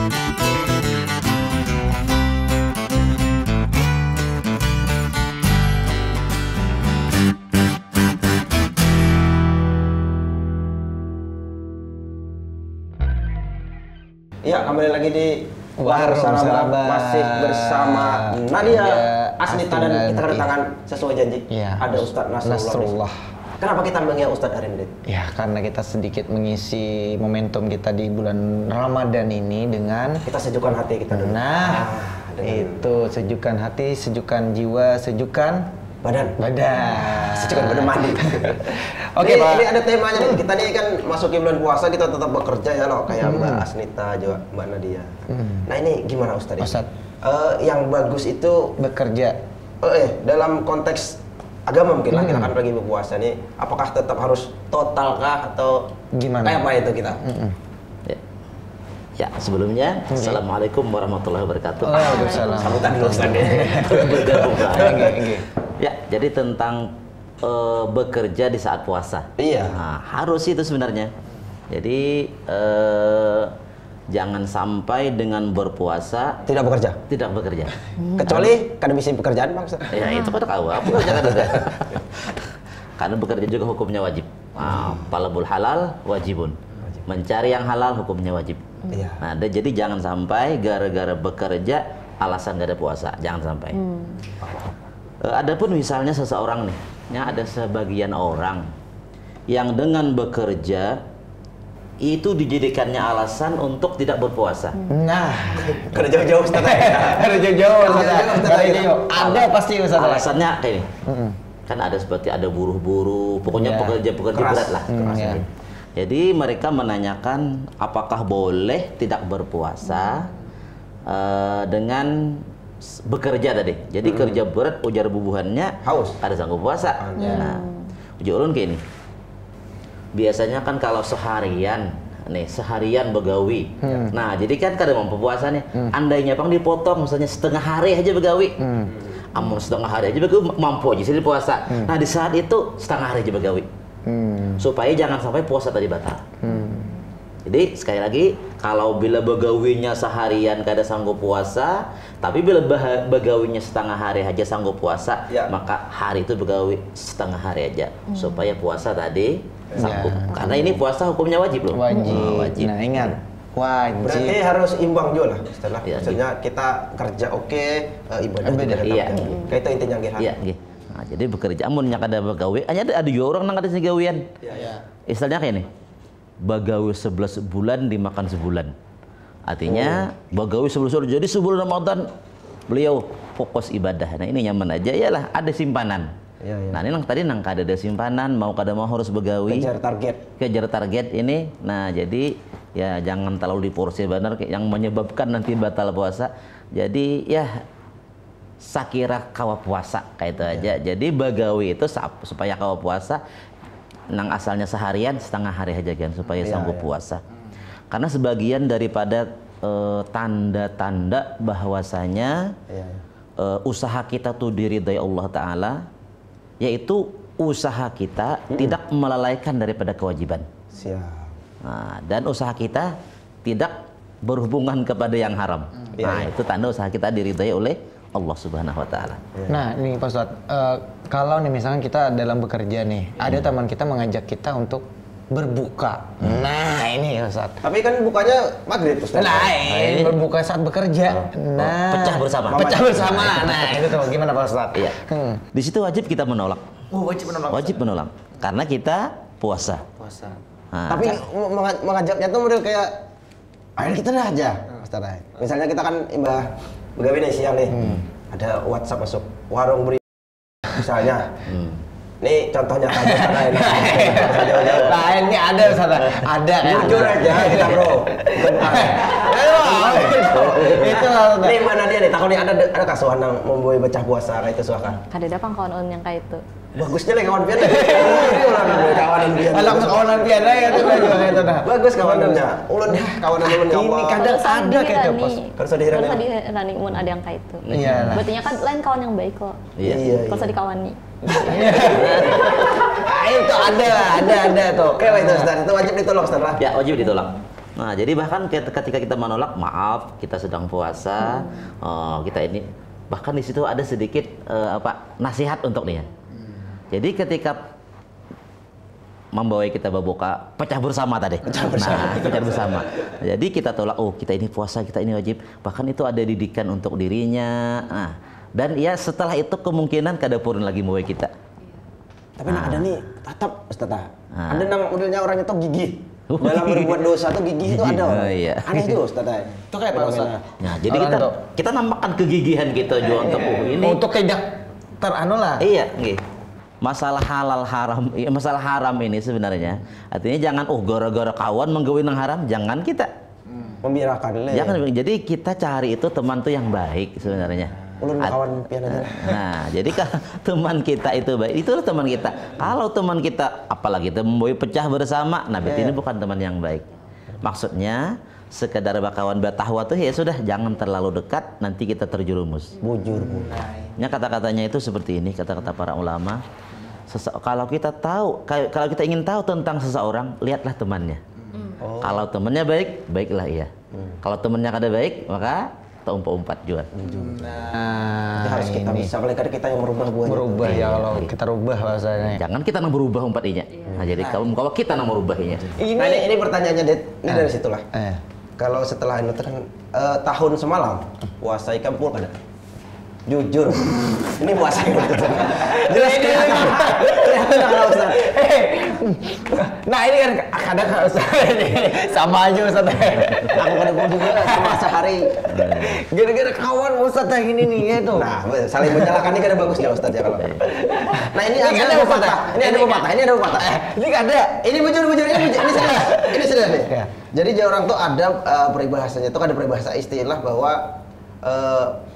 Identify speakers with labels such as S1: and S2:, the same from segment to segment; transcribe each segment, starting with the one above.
S1: Ya, kembali lagi di Warung Sahabat, masih bersama Nadia, Asnita, dan kita kedatangan sesuai janji.
S2: Ya,
S1: ada Ustadz Nasrullah. Kenapa kita manggil Ustadz Arindit?
S2: Ya, karena kita sedikit mengisi momentum kita di bulan Ramadan ini dengan
S1: kita sejukkan hati kita dulu.
S2: Itu sejukkan hati, sejukkan jiwa, sejukkan
S1: badan.
S2: Sejukkan badan mandi.
S1: Oke, Pak. Ini ada temanya nih. Kita nih kan masuki bulan puasa, kita tetap bekerja ya loh, kayak Mbak Asnita juga, Mbak Nadia. Nah, ini gimana Ustadz? Yang bagus itu
S2: bekerja.
S1: Dalam konteks agama mungkin lah, kita kan lagi berpuasa nih. Apakah tetap harus total kah atau
S2: gimana?
S1: Kayak apa itu kita?
S3: Ya, sebelumnya Assalamualaikum warahmatullahi wabarakatuh.
S2: Waalaikumsalam.
S1: Sambutan dulu Ustadz.
S3: Bergabung. Ya, jadi tentang bekerja di saat puasa.
S1: Iya.
S3: Nah, harus itu sebenarnya. Jadi jangan sampai dengan berpuasa
S1: tidak bekerja. Kecuali akademisi pekerjaan, Bang.
S3: Ya, itu pada kau. Jangan ada. Karena bekerja juga hukumnya wajib. Talabul halal wajibun. Mencari yang halal hukumnya wajib.
S1: Iya.
S3: Nah, jadi jangan sampai gara-gara bekerja alasan gak ada puasa. Jangan sampai. Adapun misalnya seseorang nih, ada sebagian orang yang dengan bekerja itu dijadikannya alasan untuk tidak berpuasa.
S2: Nah,
S1: karena jauh-jauh Ustaz.
S2: Ada pasti Ustaz.
S3: Alasannya kayak ini. Kan ada seperti ada buruh-buruh, pokoknya pekerja-pekerja berat lah. Jadi mereka menanyakan apakah boleh tidak berpuasa dengan bekerja tadi. Jadi kerja berat ujar bubuhannya
S1: haus,
S3: ada sanggup puasa. Nah, ujar ulun kayak ini. Biasanya kan kalau seharian begawi. Nah, jadi kan kada mampu puasa nih. Andainya pang dipotong misalnya setengah hari aja begawi. Amun setengah hari aja begawi mampu aja sih puasa. Nah, di saat itu setengah hari aja begawi. Supaya jangan sampai puasa tadi batal. Jadi sekali lagi, kalau bila begawinya seharian kada sanggup puasa, tapi bila begawinya setengah hari aja sanggup puasa, maka hari itu begawi setengah hari aja supaya puasa tadi sanggup. Karena ini puasa hukumnya wajib loh.
S2: Wajib. Nah, ingat, wajib.
S1: Berarti harus imbang juga lah. Setelah maksudnya kita kerja ibadah beda.
S3: Iya.
S1: Kayak itu intinya gitu.
S3: Iya, gitu. Nah, jadi bekerja amun nya kada begawi, hanya ada juga orang nang kada segawian. Istilahnya kayak ini. Bagawi 11 bulan dimakan sebulan. Artinya bagawi 11 bulan. Jadi sebulan Ramadan beliau fokus ibadah. Nah, ini nyaman aja, iyalah ada simpanan. Nah, ini nang tadi nang kada ada simpanan, mau kada mau harus begawi. Kejar target ini. Nah, jadi ya jangan terlalu diporsi benar yang menyebabkan nanti batal puasa. Jadi ya sakira kawa puasa kayak itu aja. Jadi bagawi itu supaya kawa puasa nang asalnya seharian setengah hari aja kan supaya sanggup puasa. Karena sebagian daripada tanda-tanda bahwasanya usaha kita tuh diridai Allah Ta'ala, yaitu usaha kita tidak melalaikan daripada kewajiban. Nah, dan usaha kita tidak berhubungan kepada yang haram. Nah, itu tanda usaha kita diridai oleh Allah Subhanahu wa Ta'ala.
S2: Nah, ini Pak Ustadz, kalau nih misalnya kita dalam bekerja nih, ada teman kita mengajak kita untuk berbuka. Nah, ini ya Ustadz.
S1: Tapi kan bukanya maghrib Ustadz.
S2: Nah, ini berbuka saat bekerja. Nah,
S3: pecah bersama.
S2: Nah, itu tuh gimana Pak Ustadz?
S3: Iya. Di situ wajib kita menolak.
S1: Wajib menolak.
S3: Karena kita puasa.
S1: Nah, tapi mengajaknya tuh model kayak ayo kita dah aja. Misalnya kita kan begawi nih siang nih, ada WhatsApp masuk warung beri misalnya. Nih contohnya aja sana ini.
S2: Nah, ini ada sana. Ada kan.
S1: Jujur aja kita, Bro.
S2: Itu
S1: nih mana dia nih takutnya ada kasuhan yang membuat baca puasa kayak itu suaka.
S4: Kada ada pang kawan yang kayak itu.
S1: Bagusnya nih kawan pian. Kawanan pian.
S2: Langsung kawanan pian ya itu juga kayak itu dah.
S1: Bagus kawanannya. Ulun kawanan ulun
S2: ini kadang ada kayak itu pas.
S1: Kalau sadirani.
S4: Kalau sadirani mun ada yang kayak itu.
S2: Iya.
S4: Berarti kan lain kawan yang baik kok.
S1: Iya.
S4: Kalau sadikawani.
S2: Itu ada tuh.
S1: Oke, itu Ustaz. Itu wajib ditolak Ustaz lah.
S3: Ya, wajib ditolak. Nah, jadi bahkan ketika kita menolak, maaf, kita sedang puasa, kita ini, bahkan di situ ada sedikit nasihat untuk dia. Jadi ketika membawa kita berbuka, pecah bersama tadi. Pecah bersama. Jadi kita tolak, kita ini puasa, kita ini wajib. Bahkan itu ada didikan untuk dirinya. Nah, dan ya setelah itu kemungkinan kada purun lagi membawa kita.
S1: Tapi ada nih, tetap Ustaz. Ada modelnya orang itu gigih. Dalam berbuat dosa tuh gigih itu ada orang.
S3: Iya.
S1: Aneh itu Ustaz.
S2: Itu kayak apa Ustaz?
S3: Nah, jadi kita nampakkan kegigihan kita juga untuk ini.
S2: Untuk tidak teranu lah.
S3: Iya, nggih. Masalah halal haram, masalah haram ini sebenarnya artinya jangan gara-gara kawan menggawin yang haram, jangan kita
S1: membiarkan.
S3: Jangan. Jadi kita cari itu teman tuh yang baik sebenarnya.
S1: Ulun kawan pian aja.
S3: Nah, jadi kalau teman kita itu baik, itulah teman kita. Kalau teman kita apalagi kita membawa pecah bersama, nah berarti ini bukan teman yang baik. Maksudnya sekedar bakawan bertahwa tuh ya sudah, jangan terlalu dekat, nanti kita terjerumus.
S1: Bujur.
S3: Ya kata-katanya itu seperti ini, kata-kata para ulama. Kalau kita ingin tahu tentang seseorang, lihatlah temannya. Kalau temannya baik, baiklah ia. Kalau temannya kada baik, maka umpat juga.
S1: Nah, harus kita bisa, apalagi kita yang merubah
S2: ya kalau kita rubah bahasanya.
S3: Jangan kita nang berubah umpatnya. Nah, jadi kalau kita nang merubahnya.
S1: Ini pertanyaannya, Det. Ini dari situlah. Kalau setelah ini kan tahun semalam puasa ikan pul kada? Jujur, ini puasa jelas kelihatan Ustaz.
S2: Nah ini kan kadang Ustaz sama aja Ustaz.
S1: Aku kada mau juga puasa hari.
S2: Gara-gara kawan Ustaz yang ini nih itu.
S1: Nah, saling menyalahkan ini kada bagus ya Ustaz ya kalau. Nah ini ada pepatah. Ini ada pepatah.
S2: Ini ada.
S1: Ini bujur ini sudah nih. Jadi orang tuh ada peribahasanya itu ada peribahasa istilah bahwa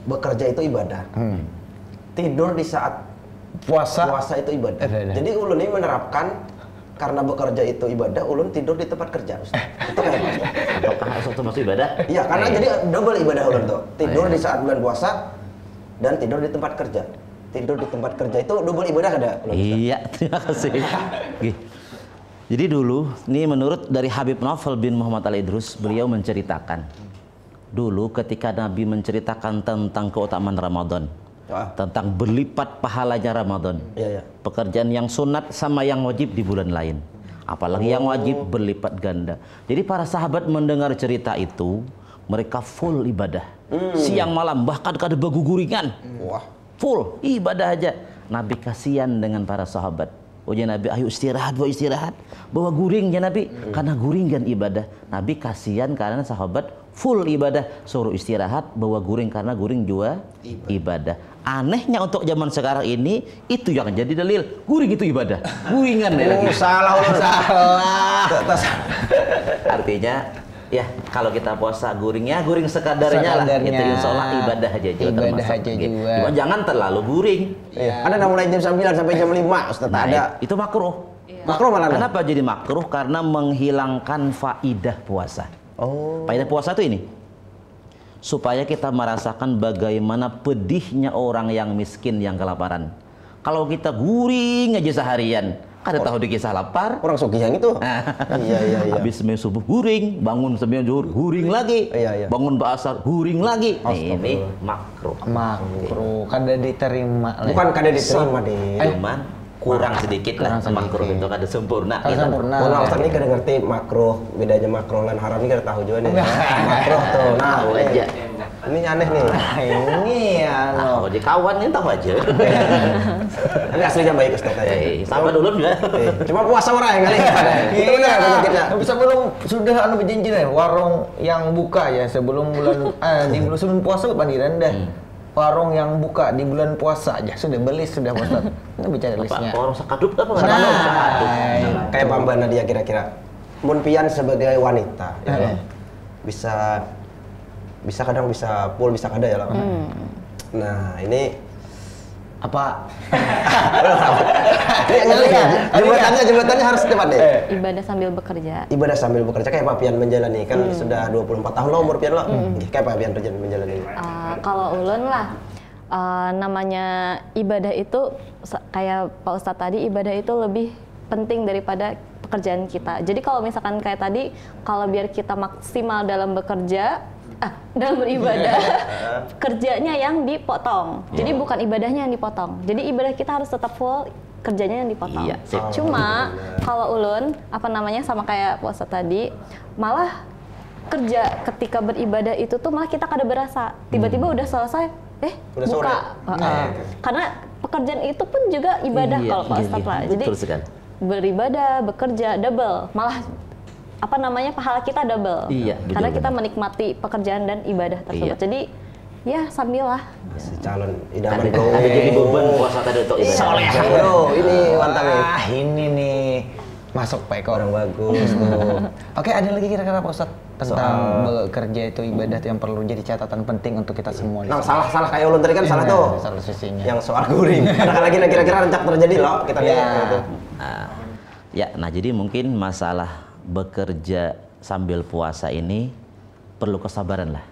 S1: bekerja itu ibadah. Tidur di saat puasa itu ibadah. Jadi ulun ini menerapkan karena bekerja itu ibadah, ulun tidur di tempat kerja. Itu kayak apa?
S3: Apakah itu masuk ibadah?
S1: Iya, karena jadi double ibadah ulun tuh. Tidur di saat bulan puasa dan tidur di tempat kerja. Tidur di tempat kerja itu double ibadah ada?
S3: Iya, terima kasih. Jadi dulu, ini menurut dari Habib Naufal bin Muhammad Al-Idrus, beliau menceritakan dulu ketika Nabi menceritakan tentang keutamaan Ramadan, tentang berlipat pahalanya Ramadan, pekerjaan yang sunat sama yang wajib di bulan lain, apalagi yang wajib berlipat ganda. Jadi para sahabat mendengar cerita itu, mereka full ibadah, siang malam, bahkan kada berguguringan, full ibadah aja. Nabi kasihan dengan para sahabat. Oh ya Nabi, ayo istirahat, bawa guring ya Nabi, karena guring kan ibadah. Nabi kasihan karena sahabat full ibadah, suruh istirahat, bawa guring karena guring juga ibadah. Anehnya untuk zaman sekarang ini itu yang jadi dalil, guring itu ibadah, guringan lagi.
S1: Salah.
S3: Artinya ya kalau kita puasa guringnya guring sekadarnya lah, itu insya Allah ibadah aja juga termasuk. Cuma jangan terlalu guring.
S1: Ada mulai jam 9 sampai jam 5 Ustaz. Ada
S3: itu makruh.
S1: Makruh malah.
S3: Kenapa jadi makruh? Karena menghilangkan faidah puasa. Faidah puasa itu ini, supaya kita merasakan bagaimana pedihnya orang yang miskin yang kelaparan. Kalau kita guring aja seharian, kada tahu di kisah lapar.
S1: Orang sugih yang itu. Iya.
S3: Habis sembahyang subuh guring, bangun sembahyang zuhur guring lagi. Bangun asar guring lagi. Ini makruh.
S2: Kada diterima.
S1: Bukan kada diterima deh.
S3: Cuman kurang sedikit lah, makruh itu kada sempurna.
S1: Kalau Ustaz ini kada ngerti makruh, bedanya makruh dan haram ini kada tahu juga nih. Makruh tuh. Nah,
S3: aja.
S1: Ini aneh nih.
S2: Ini ya.
S3: Kalau di kawan ini tahu aja.
S1: Ini aslinya baik Ustaz.
S3: Sama dulu juga.
S1: Cuma puasa orang yang kali. Itu udah penyakitnya.
S2: Sebelum sudah berjanji nih warung yang buka ya sebelum bulan sebelum puasa pandiran dah. Warung yang buka di bulan puasa aja sudah beli sudah Ustaz. Ini bicara listnya.
S3: Warung sakadup apa?
S1: Sakadup. Kayak Bambana dia kira-kira. Mun pian sebagai wanita ya. Bisa kadang bisa full bisa kada ya lah. Nah, ini
S2: apa?
S1: Jembatannya harus tepat deh.
S4: Ibadah sambil bekerja.
S1: Ibadah sambil bekerja kayak apa pian menjalani kan sudah 24 tahun lo umur pian lo. Kayak apa pian menjalani?
S4: Kalau ulun lah namanya ibadah itu kayak Pak Ustadz tadi, ibadah itu lebih penting daripada pekerjaan kita. Jadi kalau misalkan kayak tadi, kalau biar kita maksimal dalam bekerja, dalam beribadah, kerjanya yang dipotong. Jadi bukan ibadahnya yang dipotong. Jadi ibadah kita harus tetap full, kerjanya yang dipotong.
S3: Iya, sip.
S4: Cuma kalau ulun sama kayak puasa tadi, malah kerja ketika beribadah itu tuh malah kita kada berasa. Tiba-tiba udah selesai,
S1: udah
S4: buka.
S1: sore.
S4: Karena pekerjaan itu pun juga ibadah
S3: Iya,
S4: kalau Pak
S3: iya,
S4: Ustadz
S3: iya.
S4: lah. Jadi
S3: Betul sekali.
S4: beribadah, bekerja double, malah pahala kita double.
S3: Iya,
S4: Karena
S3: betul,
S4: kita
S3: benar.
S4: menikmati pekerjaan dan ibadah tersebut.
S3: Iya.
S4: Jadi ya sambil lah.
S1: Si calon idaman
S3: Ada
S1: bro.
S3: jadi beban puasa tadi untuk ibadah.
S2: Soleh
S1: Bro, ini mantap nih.
S2: Ini nih masuk Pak Eko.
S1: Orang bagus tuh.
S2: Oke, ada lagi kira-kira Pak Ustadz tentang bekerja itu ibadah yang perlu jadi catatan penting untuk kita semua.
S1: Nah, salah kayak ulun tadi kan salah tuh.
S2: Salah sisinya.
S1: Yang soal guring. Ada lagi kira-kira rencak terjadi loh kita lihat gitu.
S3: Nah jadi mungkin masalah bekerja sambil puasa ini perlu kesabaran lah.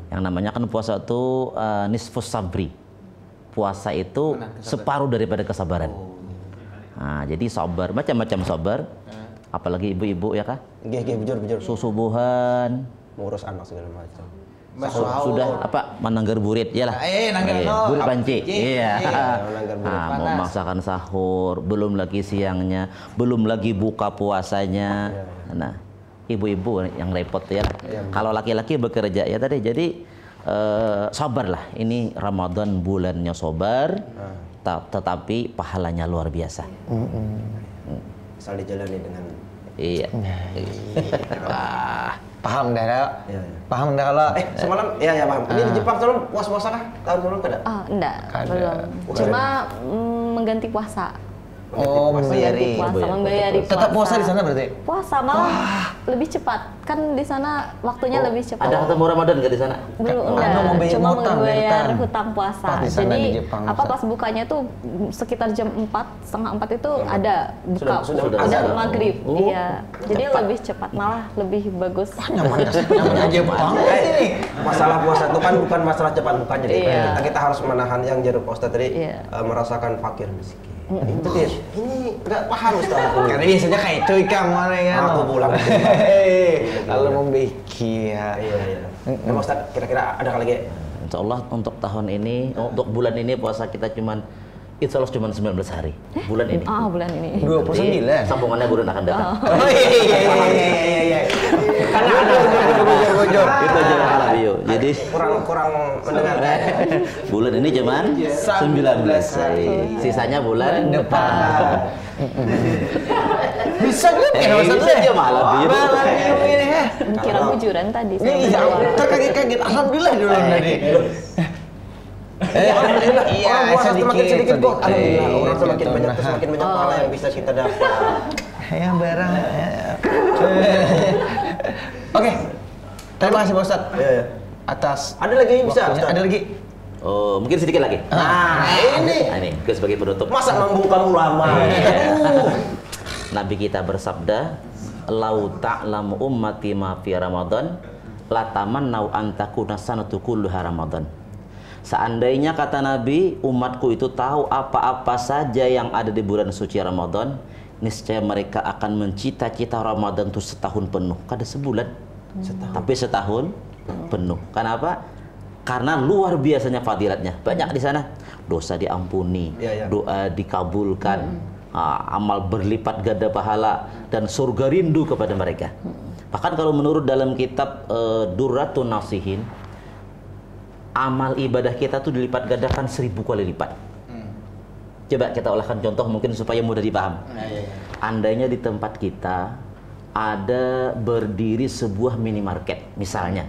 S3: Yang namanya kan puasa itu nisfus sabri. Puasa itu separuh daripada kesabaran. Nah, jadi sabar, macam-macam sabar. Apalagi ibu-ibu ya kah?
S1: Gih, bujur.
S3: Susubuhan,
S1: Mengurus anak segala macam.
S3: sudah apa menanggar burit ya lah.
S2: nanggar
S3: Burit panci. Iya.
S1: menanggar burit.
S3: Nah, mau masakan sahur, belum lagi siangnya, belum lagi buka puasanya. Nah, ibu-ibu yang repot ya. Kalau laki-laki bekerja ya tadi, jadi sabarlah. Ini Ramadan bulannya sabar, tetapi pahalanya luar biasa.
S1: Asal dijalani dengan
S3: Iya.
S2: Paham dah,
S1: Iya.
S2: paham dah kalau.
S1: semalam ya paham. Ini di Jepang semalam puasa kah? Tahun sebelum kada?
S4: Enggak,
S2: Kada.
S4: belum. Cuma mengganti puasa.
S2: Membayari.
S4: Membayari puasa.
S2: Tetap puasa di sana berarti?
S4: Puasa malah lebih cepat. Kan di sana waktunya lebih cepat.
S3: Ada ketemu Ramadan nggak di sana?
S4: Belum,
S2: Membayar
S4: enggak. Cuma
S2: hutang,
S4: membayar
S2: Tan.
S4: hutang puasa.
S2: Pas di sana
S4: Jadi
S2: di Jepang,
S4: apa
S2: Ustaz.
S4: pas bukanya tuh sekitar jam 4, setengah 4 itu ada buka.
S1: Sudah
S4: ada
S1: azan.
S4: maghrib. Iya. Jadi lebih cepat, malah lebih bagus.
S2: Nyaman aja Jepang.
S1: Masalah puasa itu kan bukan masalah cepat bukan, jadi
S4: Iya.
S1: kita harus menahan yang jeruk Ustaz tadi
S4: Iya.
S1: merasakan fakir miskin. Itu dia. Ini nggak paham Ustaz.
S2: Karena biasanya kayak cuy kamu mana kan?
S1: Aku pulang.
S2: Kalau membeki ya.
S1: Iya. Nah, Ustaz, kira-kira ada kali lagi?
S3: Insya Allah untuk tahun ini, untuk bulan ini puasa kita cuman Insya Allah cuma 19 hari. Bulan ini.
S4: Bulan ini.
S2: 29.
S3: Jadi, sambungannya bulan akan datang.
S2: Oh iya. Karena ada bujur.
S3: Itu aja lah Bio. Jadi
S1: Kurang mendengar.
S3: bulan ini cuman 19 hari. Sisanya bulan depan.
S2: Bisa juga ya Ustaz
S3: Bisa aja malah Bio.
S2: ini ya.
S4: Kira bujuran tadi.
S2: Iya, kaget. Alhamdulillah dulu tadi.
S1: Alhamdulillah.
S2: Iya,
S1: Orang puasa semakin sedikit kok. Alhamdulillah. Orang
S2: sedikit.
S1: semakin banyak pahala yang bisa kita dapat.
S2: Ya barang. Oke. Terima kasih Pak Ustadz
S1: Iya.
S2: atas
S1: Ada lagi yang bisa,
S2: waktunya.
S1: Ustaz?
S2: Ada lagi.
S3: Oh, mungkin sedikit lagi. Ini gue sebagai penutup.
S1: Masa membungkam ulama?
S3: Nabi kita bersabda, "Lau ta'lamu ummati ma fi Ramadan, la tamannau an takuna sanatu kulluha Ramadan." Seandainya kata Nabi, umatku itu tahu apa-apa saja yang ada di bulan suci Ramadan, niscaya mereka akan mencita-cita Ramadan itu setahun penuh, kada sebulan, tapi setahun penuh. Kenapa? Karena luar biasanya fadilatnya. Banyak di sana. Dosa diampuni, doa dikabulkan, amal berlipat ganda pahala, dan surga rindu kepada mereka. Bahkan kalau menurut dalam kitab Durratun Nasihin, amal ibadah kita tuh dilipat gandakan 1000 kali lipat. Coba kita olahkan contoh mungkin supaya mudah dipaham. Andainya di tempat kita ada berdiri sebuah minimarket misalnya.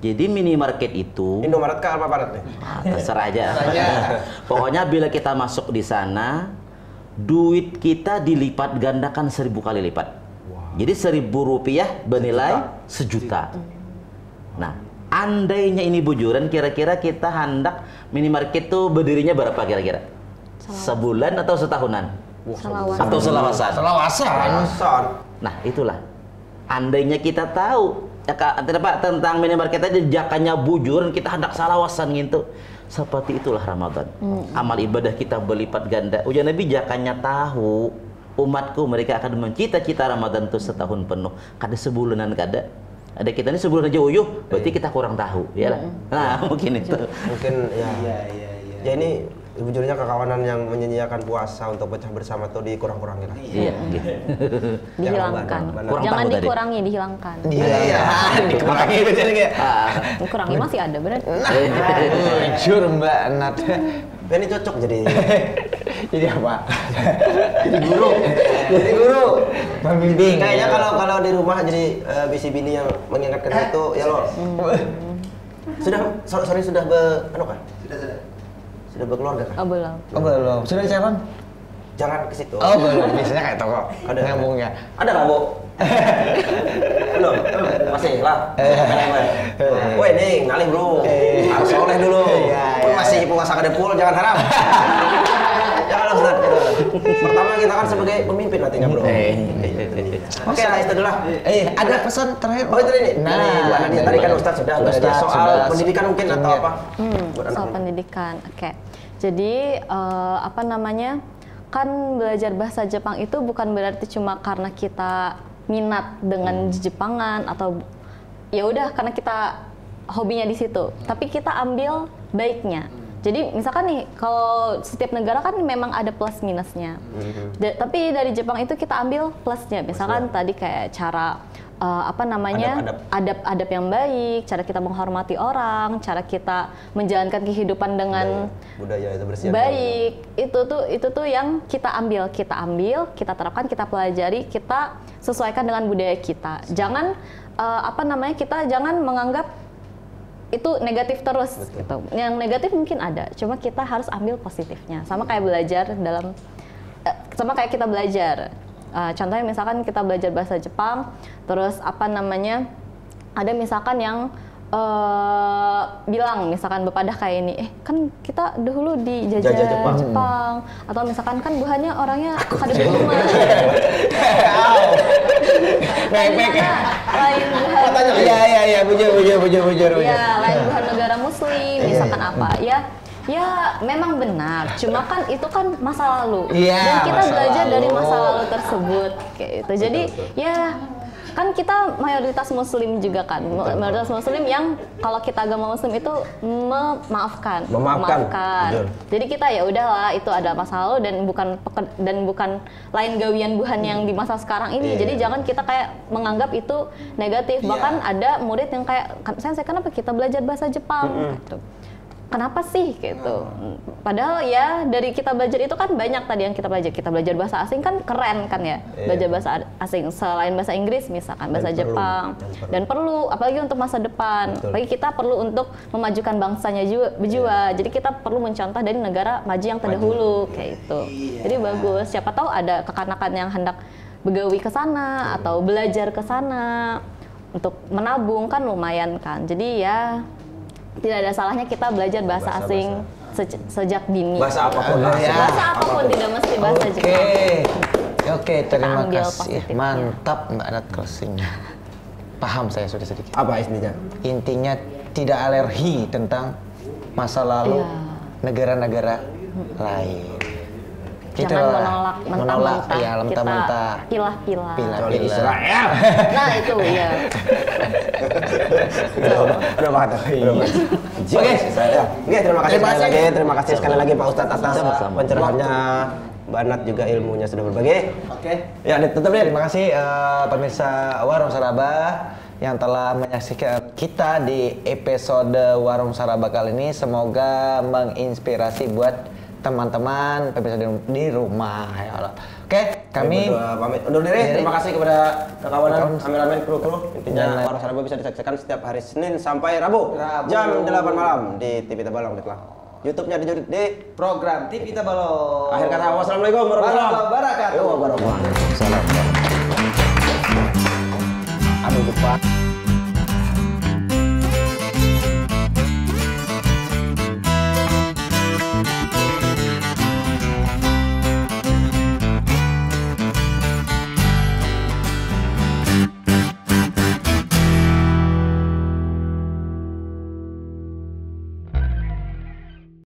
S3: Jadi minimarket itu
S1: Indomaret kah Alfamaret nih?
S3: terserah aja. Pokoknya bila kita masuk di sana, duit kita dilipat gandakan 1000 kali lipat. Jadi 1000 rupiah bernilai sejuta. Nah, andainya ini bujuran, kira-kira kita hendak minimarket tuh berdirinya berapa kira-kira? Sebulan atau setahunan? Atau selawasan?
S2: Selawasan.
S3: Nah, itulah. Andainya kita tahu tentang minimarket aja jakannya bujuran, kita hendak salawasan gitu. Seperti itulah Ramadan. Amal ibadah kita berlipat ganda. Ujian Nabi jakannya tahu, umatku mereka akan mencita-cita Ramadan itu setahun penuh. Kada sebulanan kada. Ada kita ini sebulan aja uyuh, berarti kita kurang tahu, ya lah. Nah, mungkin itu.
S1: Mungkin ya. Ya ini jujurnya kekawanan yang menyanyiakan puasa untuk pecah bersama tuh dikurang-kurangin lah.
S3: Iya, gitu.
S4: Dihilangkan.
S3: Kurang
S4: Jangan
S3: tahu tadi.
S4: dikurangi, dihilangkan.
S2: Iya, dikurangi itu jadi kayak.
S4: Dikurangi masih ada berarti.
S2: Jujur Mbak Nat.
S1: Ini cocok jadi
S2: Jadi apa?
S1: jadi guru. Jadi guru.
S2: Pembimbing.
S1: Kayaknya kalau di rumah jadi bisi bini yang mengingatkan itu ya lo. Sudah anu kan? Sudah berkeluarga kan?
S4: Oh, belum.
S2: Oh belum. Sudah calon?
S1: Jangan ke situ.
S2: Oh belum. Biasanya kayak toko.
S1: Ada.
S2: Nyambungnya.
S1: Ada nggak, Bu? Belum? Masih lah. Woi, nih, ngalih bro. Harus soleh dulu. Masih puasa kada full, jangan haram. Jangan lah, Ustaz. Pertama kita kan sebagai pemimpin nantinya, bro. Oke lah, itu dulu lah.
S2: Ada pesan terakhir.
S1: Oh, itu ini. Bu Nadia tadi kan Ustaz sudah soal pendidikan mungkin atau apa?
S4: Soal pendidikan. Oke. Jadi apa namanya? Kan belajar bahasa Jepang itu bukan berarti cuma karena kita minat dengan Jepangan atau ya udah karena kita hobinya di situ. Tapi kita ambil baiknya. Jadi misalkan nih kalau setiap negara kan memang ada plus minusnya. Tapi dari Jepang itu kita ambil plusnya. Misalkan tadi kayak cara apa namanya adab yang baik, cara kita menghormati orang, cara kita menjalankan kehidupan dengan
S1: budaya itu bersih
S4: baik. Itu tuh yang kita ambil, kita terapkan, kita pelajari, kita sesuaikan dengan budaya kita. Jangan apa namanya kita jangan menganggap itu negatif terus gitu. Yang negatif mungkin ada, cuma kita harus ambil positifnya. Sama kayak belajar sama kayak kita belajar. Contohnya misalkan kita belajar bahasa Jepang, terus apa namanya ada misalkan yang bilang misalkan bepadah kayak ini, kan kita dahulu dijajah Jepang. Atau misalkan kan buhannya orangnya kada berumah. Lain buhan.
S2: Iya, bujur.
S4: Ya, lain buhan negara Muslim, misalkan apa ya memang benar, cuma kan itu kan masa lalu dan kita belajar dari masa lalu tersebut kayak itu. Jadi ya kan kita mayoritas Muslim juga kan, mayoritas Muslim yang kalau kita agama Muslim itu memaafkan. Jadi kita ya udahlah itu ada masa lalu dan bukan lain gawian buhan yang di masa sekarang ini. Jadi jangan kita kayak menganggap itu negatif. Bahkan ada murid yang kayak saya kenapa kita belajar bahasa Jepang gitu. Kenapa sih gitu? Padahal ya dari kita belajar itu kan banyak tadi yang kita belajar. Kita belajar bahasa asing kan keren kan ya. Belajar bahasa asing selain bahasa Inggris misalkan bahasa Jepang. Dan perlu apalagi untuk masa depan. Apalagi kita perlu untuk memajukan bangsanya juga. Jadi kita perlu mencontoh dari negara maju yang terdahulu kayak itu. Jadi bagus. Siapa tahu ada kekanakan yang hendak begawi ke sana atau belajar ke sana untuk menabung kan lumayan kan. Jadi ya tidak ada salahnya kita belajar bahasa asing sejak dini.
S1: Bahasa apapun lah.
S4: Bahasa apapun tidak mesti bahasa Jepang.
S2: Oke, terima kasih.
S4: Positifnya.
S2: Mantap Mbak Nat closingnya. Paham saya sudah sedikit.
S1: Apa intinya?
S2: Intinya tidak alergi tentang masa lalu negara-negara lain.
S4: Jangan menolak
S2: ya, mentah-mentah.
S4: Pilah-pilah.
S1: Israel.
S4: Nah itu ya.
S1: Udah banget. Oke, terima kasih sekali lagi Pak Ustadz atas pencerahannya. Mbak Nat juga ilmunya sudah berbagi.
S2: Oke.
S1: Ya, tutup deh.
S2: Terima kasih pemirsa Warung Saraba yang telah menyaksikan kita di episode Warung Saraba kali ini. Semoga menginspirasi buat teman-teman pemirsa di rumah ya Allah. Oke, kami
S1: pamit undur diri. Terima kasih kepada kawan-kawan kameramen kru. Intinya Warung Saraba bisa disaksikan setiap hari Senin sampai Rabu. Jam 8 malam di TV Tabalong Ditlah. YouTube-nya di
S2: program TV Tabalong.
S1: Akhir kata wassalamualaikum warahmatullahi wabarakatuh.
S3: Waalaikumsalam.